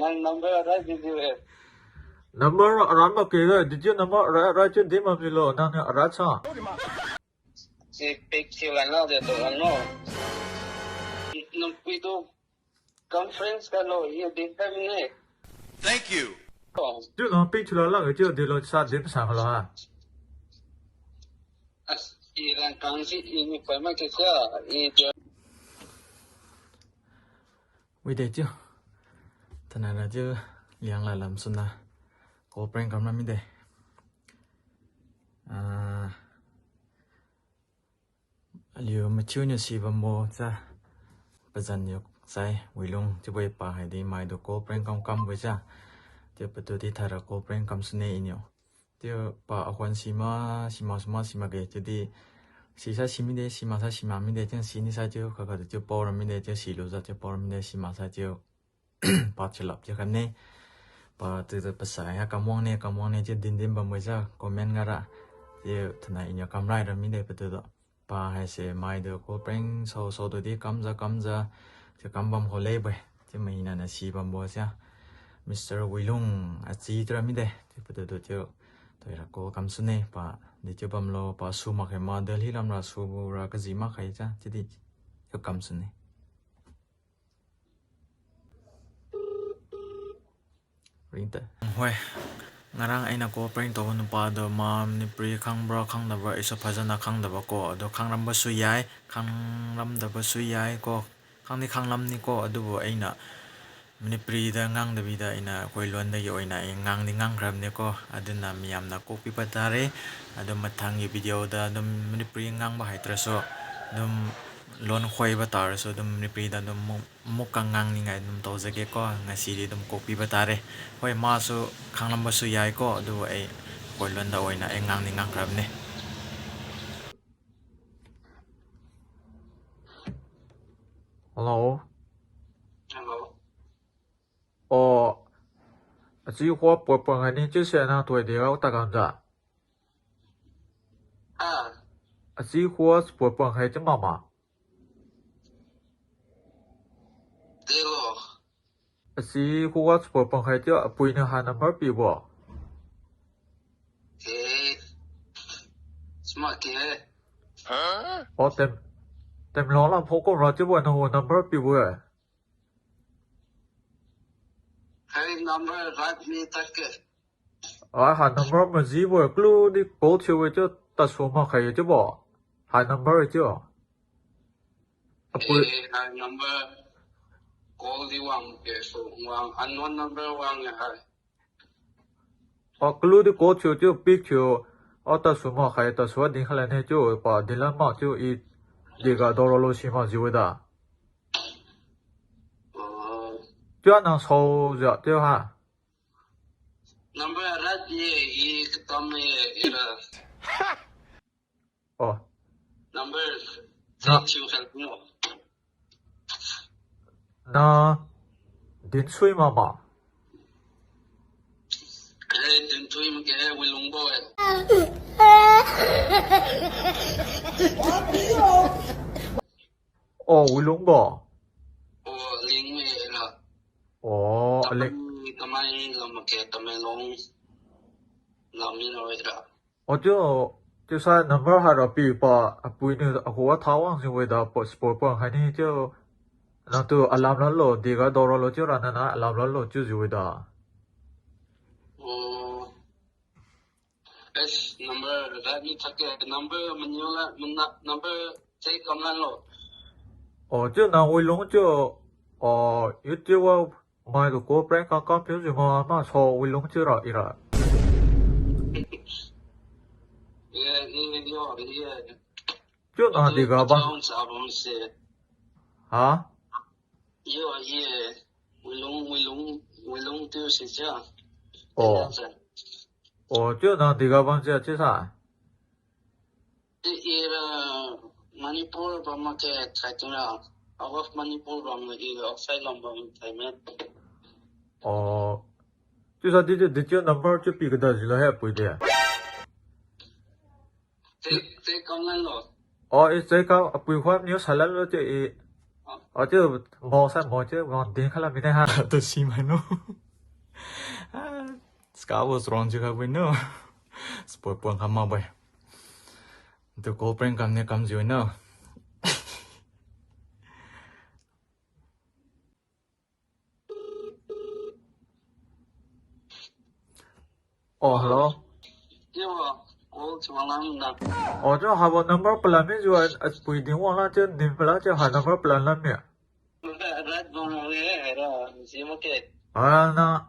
My number right with you. Number around okay, did you number right in dim below? No, Racha. Si picture ano dito ano. Nung we do conference ka lo, you did time ni. Thank you. You know, picture lang ito dilo sa dim sa ha. As ilang kansi ini pa ma kaya i We did you. Tanana ju liang la lam suna. Ko prank kam mi de. Liu ma chu ni si ba mo cha. Ba zan yok sai wi long ju bai pa hai di mai do ko prank kam wi cha. Je pa tu di thara ko prank kam sne inyo. Je pa akwan si ma ge ju di si sa si mi de si ma sa si ma mi de chen si ni sa ju ka ka ju por mi de ju si lo za ju por mi de si ma sa ju pa chlap ju kan ne pa tu pa sa ya ka mong ne ju din ba mo za comment nga ra je thna inyo kam rai ra mi de pa tu do pa hai se mai de ko prank so do di kam za je kam bam ho le ba je mai na na si bam bo sia Mr. Wilung a chi tra mi de je pa tu do ju toi ra ko kam su ne pa de ju bam lo pa su ma khe ma del hi lam ra su ra ka ji ma khai cha ji di ju kam su ne rinta hoi ngarang aina ko prank to nu pa do mam ni pri khang bra khang da ba isa phajana khang da ba ko do khang ram ba su yai khang ram da ba su yai ko khang ni khang lam ni ko adu bo aina mini pri da ngang da bi da ina koi lon da yo ina ngang ni ngang gram ne ko aduna miyam na ko pi pa tare adu mathang gi video da dum mini pri ngang ba hai tra so dum lon khoi ba tar so dum mini pri da dum mok kang ngang ni ngai dum to je ke ko ngasi di dum ko pi ba tare hoi ma so khang lam ba su yai ko adu ai koi lon da oina ngang ni ngang gram ne Hello Hello. 只有我不还你就是那对的大刚子只有我不还这妈妈 Dilo. 只有我不还这不呢还能比不 Smart ke. tem lo la phoko ra che bo no number pi bo Hai number right me tak ke. ha number ma ji bo klu di ko che we che ta so ma khai che bo ha number che Hai number call di wang ke so wang unknown number wang hai. klu di ko che che pic che ta so ma khai ta so din khala ne che pa dilan ma che I diga do lo si ma ji we da cho na so ja che ha Number right ye I tam ira. Number thank you help me. na din sui ma ma Kare din tui me ke wilung bo. we lung bo Ling me ira. ale Tamai lam ke tamai long. Lam ni no ira.就算 number 还是比把不呢，我台湾是为的不 sport 不还呢就那都阿拉们咯，这个到了就让那阿拉们咯就是为的。S number right me tak ke number menyola number cek kamlan lo. 就那为龙就有这个买个国本刚刚平时嘛错为龙就了一了。就那这个吧。啊？就那这个吧这啥？Manipur ba ma ke thaituna out of Manipur ba ma I outside lam ba thaimet 就是这 number 就比个的了还不的这kamlan lo 这个不会你啥了这这毛三毛这往点看了没得哈都西门咯 Scarborough's wrong chứ không know. Sport buông khám màu bầy. Từ cô prank cầm này cầm dưới nữa. Oh, hello. Cô chú lắm nè. Cho have a number plan me jo at pui din wa la chen din pla che ha number plan la me. Rat bom re ra gì mà kệ. Na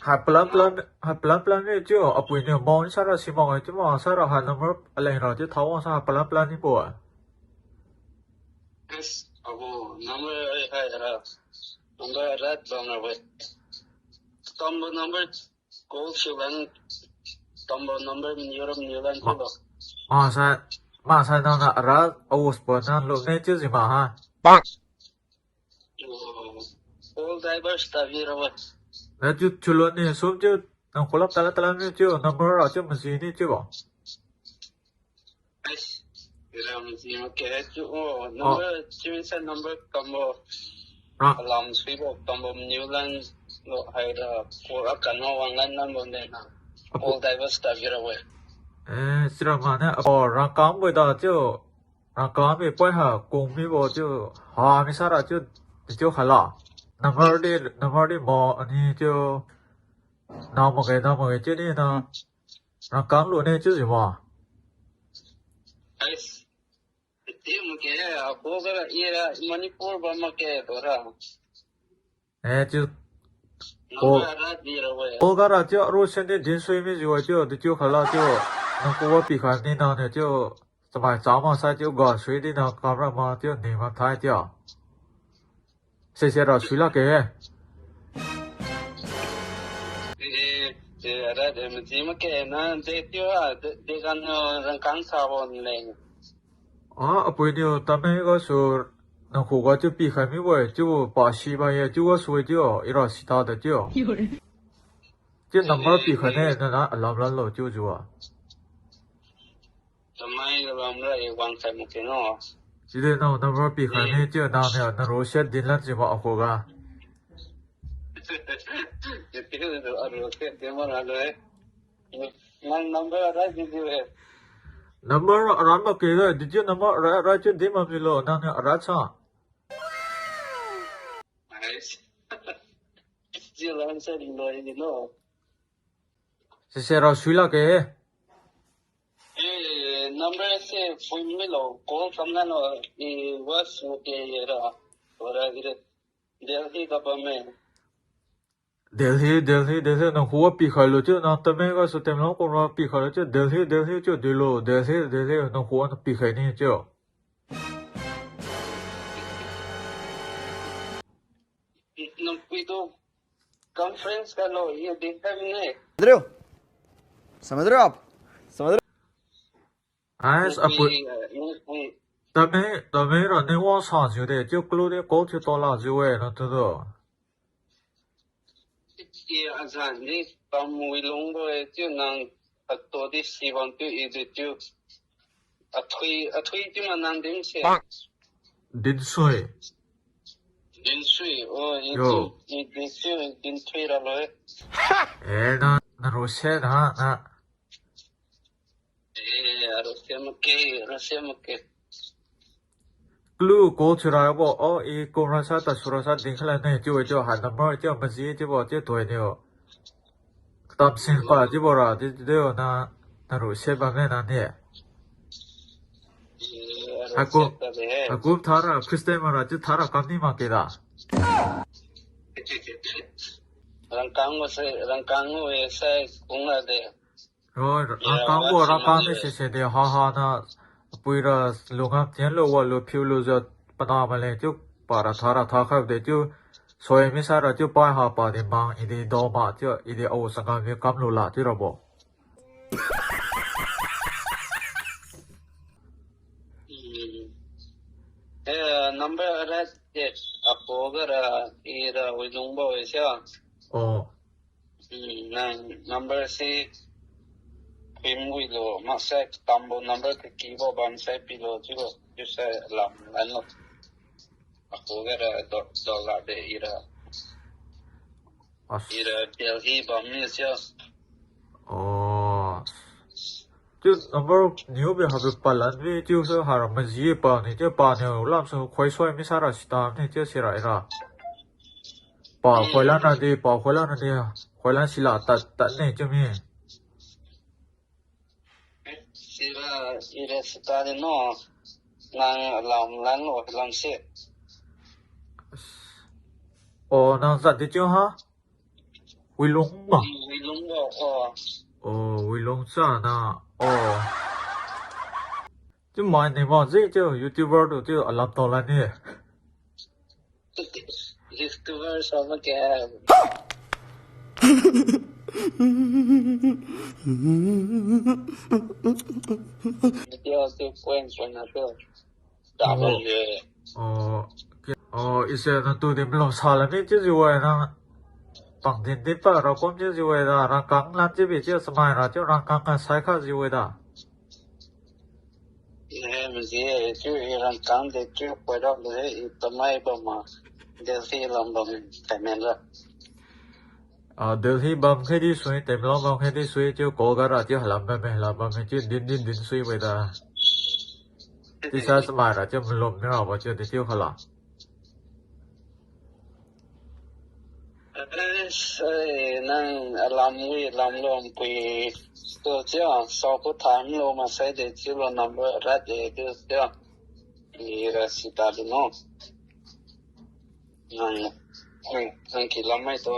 ha plan me jo a pui ne mo sa ra si mo che mo sa ra ha number alai ra che thaw sa plan ni po. Yes, abo number hai ra. Number rat bom re. Combo number call chú lắm. Combo number mình nhớ lắm chứ Sa ma sa na ra o sport na lo ne che gì mà ha. All divers ta vi ra. Na ju chulo ni som che na khulap tala me che number ra che ma si ni che ba. Yes. Ram gì mà kệ chú number chú sa number combo. Làm suy bộ combo nhiều lắm lo hai ra của akan ho wang lan number ne na. All divers ta vi ra. Sira ma ne ra kam boi da che ra kam me poi ha kong mi bo che ha mi sa ra che hala. Number đi mo ani che na mo ge che ni na ra kam lo ne che gì mà. Yes. Tim ke apo ga ira Manipur ba ma ke dora. Che Number rat vi ra we. o ga ra che ro shen de din sui mi jo che hala che na ko wa pi kha ni na ne che samai cha ma sa che ga sui di na camera ma che ni ma thai che. Se ra sui la ke. Ra de me ji ma ke na de tio de kan rang kang sa bon le. Pui ni ta me ga su na ko ga che pi kha mi bo che ba si ba ye che wa sui che ira si ta de che. Che number pi kha ne na alam lan lo che ju a. Tamai ram ra e wang sai mo ke no. Chỉ để nào number pi kha ne che na ne na ro shet din lan che ba ko ga. Ye tio de aro ke de ma ra le. Man number ra ji ji. Number ran ma ke ga di che number ra che de ma pi lo na ne ra cha. Nice. Ji lan sa di lo ni no. Se ra sui la ke. Number se phone में लो call करना लो ये was के ये रहा और इधर दिल्ली का में Delhi na huwa pi kha lo che na ta me ga su tem lo ko ra pi kha lo che Delhi che de lo Delhi na huwa na pi kha ni che. न कोई तो conference का लो ये देखा भी नहीं समझ रहे हो आप As a put ta me ra ne wa sa ju de che klo de ko che to la ju we na to do. ये आजान ने कम हुई लोगों को जो नंग तो दे सीवन तो इधर जो अथई जो मनंग दिन से Din sui. दिन सुई ओ ये दिन सुई दिन थई रहा है Na ro she na रस्से मके Clue go to ra bo e ko ra sa ta su ra sa din khala ne ju jo ha number che ma ji che bo che to ne yo. Tam sin pa ji bo ra de na ro she ba me na ne. Aku thara Christian ma ra che thara kam ni ma ke da. रंकांग में ऐसा कुंगा दे Rồi, ra cao này sẽ để ha na bây giờ lúc nào tiền lo vào lo phiêu lo giờ bắt đầu mà lên chứ bà ra thà khắp để chứ soi mi sa ra chứ bài ha bà để mang ý đi đâu mà chứ ý đi ô sang cái cam lo là chứ rồi bộ. number ra để apo ra ira ulung bo ऐसा number से Pimui lo masak tambo number ke kibo ban sai pilo chigo jusa lam lano ako gara dollar de ira Delhi bomb is just อ๋อ就number 牛别还别巴兰为就是还让么子巴呢就巴呢老是快衰没啥了是当呢就是来啦巴回来那的巴回来那的回来是啦但呢就没Ira stadi no nang lam o lam se 哦那啥的就哈回龙嘛 we long o 哦回龙啥那哦就买呢嘛这就 YouTuber 都就阿拉到了呢 YouTuber sama ke Video tu kuen na tu da ba ye 哦一些那都的不弄啥了呢就是为那绑定的吧然后就是为了让刚来这边就什么了就让刚刚才开始为的 ye mzi tu iran kan de tu pera le tamai ba ma Delhi lam ba tamen la Delhi bam khai đi suy tem lo bam khai đi suy chứ cố cả ra chứ làm bam chứ din suy vậy da thì sao mà ra chứ mình lộn nữa vào chứ thì tiêu khá là nang lam lom pi to cha so ko tham lo ma sai de chi lo number ra de de cha ni ra si ta no nang ki lam mai to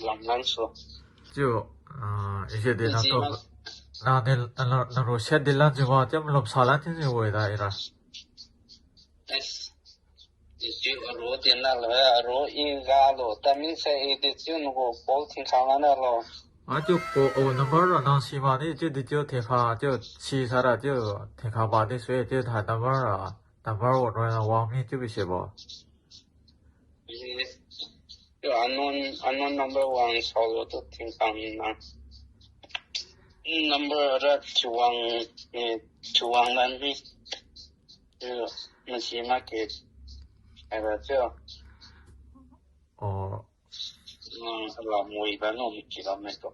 lam nan so chứ ý sẽ đi nó rồi xét đi lan chứ mà chứ mình lộn sao lan chứ gì vậy da ra Ju ro tin la ro I ga lo ta min se e de chu no ko pol tin khang la lo chứ cô number là nó xí mà đi chứ đi chứ thì khá chứ xí sao ra chứ thì khá bà đi suy chứ thà number rồi là wang mi chứ bị sẽ bỏ Yo unknown number 1 solo to tin khang na number ra chuang lan ni mà chỉ mà cái là chứ làm mùi và nó chỉ làm này thôi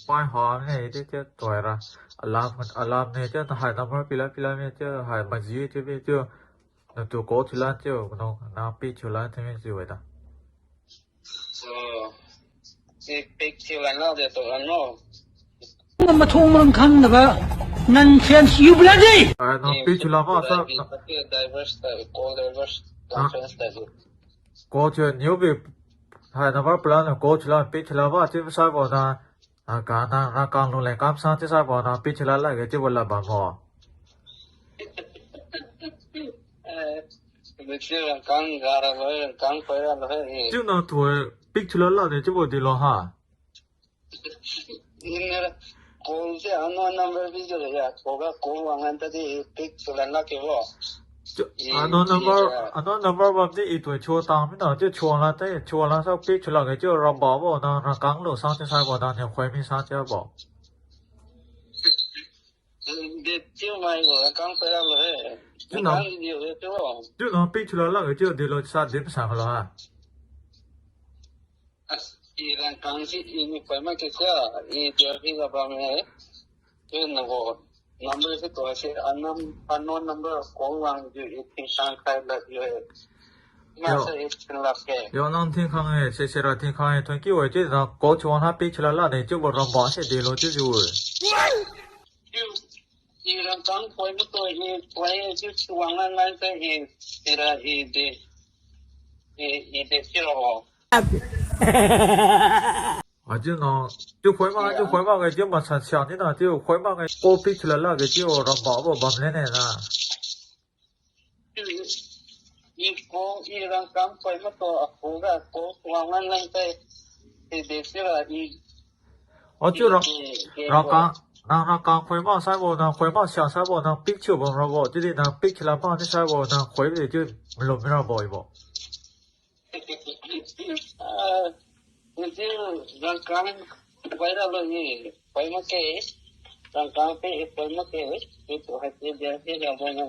Pai hòm này chứ tuổi ra alarm này chứ hai number pila này chứ hai mà gì chứ biết chứ tụi cố thì lan chứ nó bị chứ lan thì gì vậy ta cái big chill là để tụi nó 那么通门看那个能天有不了的。nó bị chứ lan mà sao diverse call diverse conference that cố chứ nhiều bị hai number plan là cố chứ lan bị chứ lan mà chứ sao bỏ na cả na càng luôn lại cam sang chứ sao bỏ na bị chứ lan lại cái chứ vẫn là bằng mò chứ nó tuổi bị chứ lan là để chứ bỏ đi lo ha call se unknown number भी जो है होगा call वहां तक pick चलना के वो unknown number bam đi tuổi chua tang mi na chứ chua la sao pick chula cái chứ ram bỏ bỏ na căng lo sang chứ sai bỏ na khoai mi sang chứ bỏ để chiêu mai rồi căng phải là rồi căng nhiều chứ chứ nó pick chula la cái chứ đi lo sa điểm sang lo ha Iran căng si ini phải mà cái ini dia भी là bao nhiêu chứ nó có number से तो ऐसे unknown number call वहां जो इतनी sang khai लग है mà से इतने लग के yo non thiên khang ấy sẽ ra thiên khang ấy thôi kêu chứ nó cố chọn ha pick chula la để chứ bỏ ram bỏ sẽ đi lo chứ rồi Iran căng phải mà tôi phải chứ chuang lan से Iran để chiều chứ nó chứ khoai mà cái chứ mà sản xuất thế nào chứ khoai mà cái cô pick chula la cái chứ ram bỏ bấm lên này là Ico Iran căng phải mà tôi hoga cố chuang lan से để chiều chứ nó càng khoai mà sai bộ nó khoai mà xả sai bộ nó pick chua bấm ra bộ chứ đi nó pick chula mà nó sai bộ nó khoai về chứ lộn ra bộ bộ Itu rangkang viral lagi, pai makai rangkang pe pai makai itu hati dia yang banyak.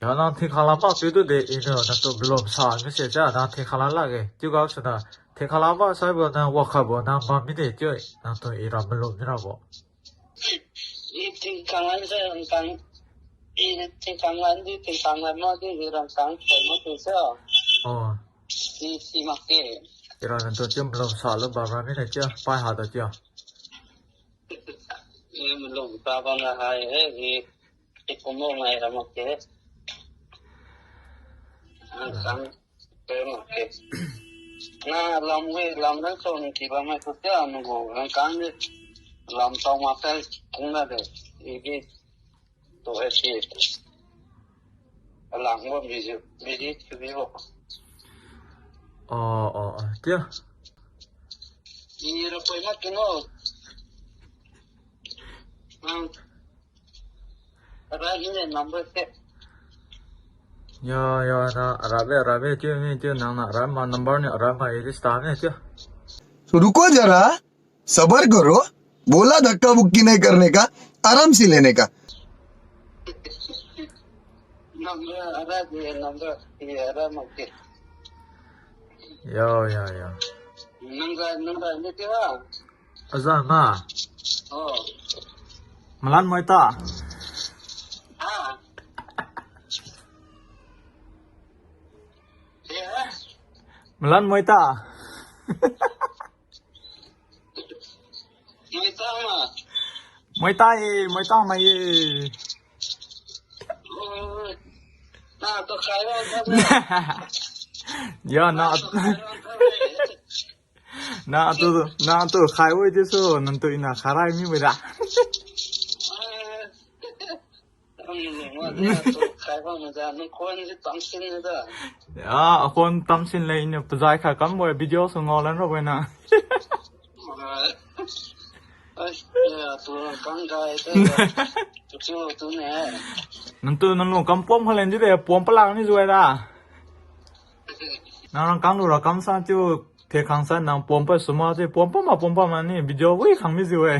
Ya nó thì khá lắm bao tiêu để in nó tụi lộn xả mới sẽ ra nó thì khá lắm là cái chứ có sự là Tekalava saibo na wakabo na mamide joy na to iramelo mirabo. Ting kangan sa kang ting kangan mo di irang kang mo to sa. Oh. Si makke. Iran to jum lo salo babra mi ne cha pai ha da cha. Lo ta ba na hai e komo mai ra makke. Kang makke. Na lam na so ni ki ba mai to cha no go kang ni lam tao ma fel kung na de igi to e chi lang mo mi ji chu bi ho Tia. I ro poi ma che no ra ni number te Ya na arabe je na arama number ne arama ये स्टार ने क्या तो रुको जरा सबर करो बोला धक्का बुक्की नहीं करने का आराम से लेने का number ये arama के Ya number ni क्या azan ma oh malan moita malan moita moita mai na to khai ra ya na tu khai wei je so nan tu ina kharai mi beda khai ra ma ja no kon ji tang sin da ya kon tam sin le ina pajai kha kam boy video so ngolan ro bena tu kang gai te tu ne nan tu nan no kam pom halen ji de pom palang ni zuai da nang kang lu ra kam sa chu the khang sa nang pom pa suma je pom pa ma ni video wei khang mi zuai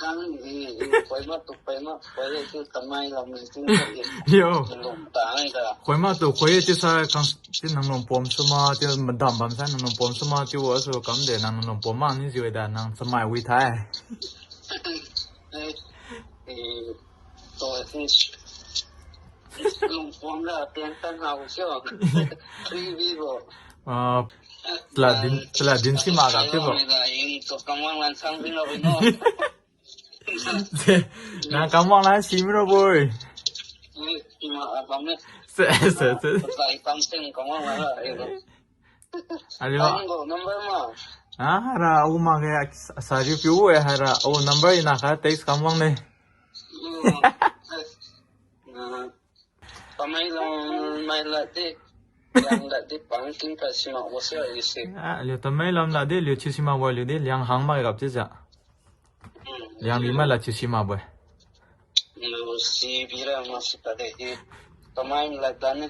kang ni poi ma poi chu tamai lam ni chu yo lom ta ai da khoi ma tu khoi je sa kang ji nang nom pom suma je madam bam sa nang nom pom suma chu wa so kam de nang nom pom ma ni zuai da nang samai wi thai to lom pom la tian tan hao xiao free vivo tla din si ma ga ke bo to kam wang lan sang bin lo no na kam wang lan si mi ro boy ma bam ne se sai tam sen kam wang la ali number ma hara u ma ge sa ri piu e hara o number ina ka text kam wang ne Pamai long mai la de yang la de pang king ka sima wo se yi se le to mai lam la de le chi sima bo le de liang hang ma ga chi ja liang li ma la chi sima bo lo si bira ma si ta de pamai la dan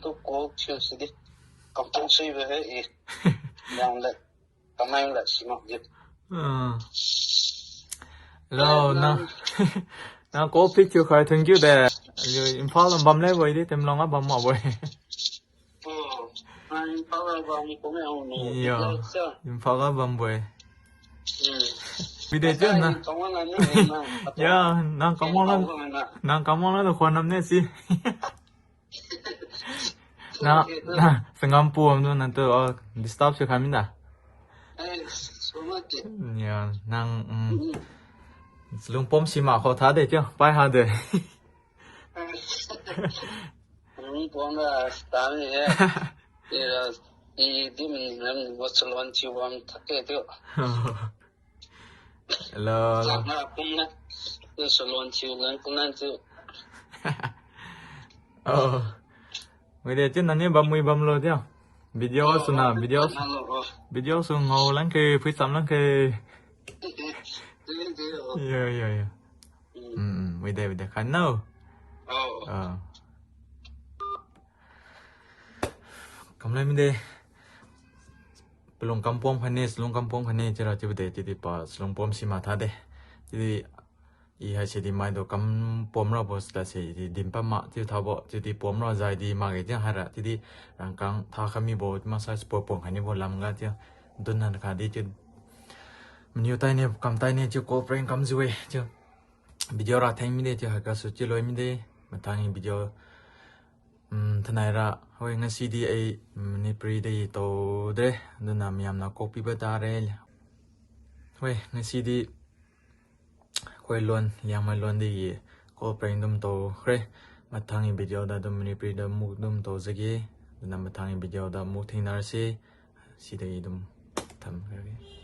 tu ko chu si de kam tu si be he yang la pamai la sima de lo na ko picture khai thank you de Impal bam le boy di tem long bam ma boy Impal bam ko me on yo Impal bam boy video chen na ya nang kamon la khwan nam ne si na sangam pu am no nan to disturb se khamin da ya nang lung pom si ma kho tha de che pai ha de pom la sta ni di min nam wo chalwan chi wam thake de lo na pom na chalwan chi nan kunan chu we de chen nan bam mui bam lo dia video suna video su ngau lan ke phi sam lan ke yo we de kan no cầm lên đi belum kampung phane selong kampung phane chera chibde chiti pa selong pom sima tha de chiti อีให้สิดีไม้ดอกำปอมเราบ่สตาสิดิมปะมะที่ทาบ่ที่ปอมเราใจดีมากที่หาระที่รังกังทาคามีบ่มาใส่สปอปงให้นี่บ่ลำกะที่ดุนนั้นค่ะดิจุมันอยู่ใต้เนี่ยกำใต้เนี่ยจะโกเปรนกำจวยจะวิดีโอราแทงมีได้จะหากสุจิลอยมีได้มาทางนี้วิดีโอทนายระเฮ้ยงั้น CDA นี่ปรีได้โตเด้ดุนนั้นมีอำนาจคอปีเบตาเรลเฮ้ยงั้น CD คอยล้วนยังไม่ล้วนดีก็เปล่งดุมโตเฮ้ยมาทางนี้วิดีโอได้ดุมนี่ปรีได้มุกดุมโตสักทีดุนนั้นมาทางนี้วิดีโอได้มุกทิ้งนาร์ซี CDA ดุมทำกัน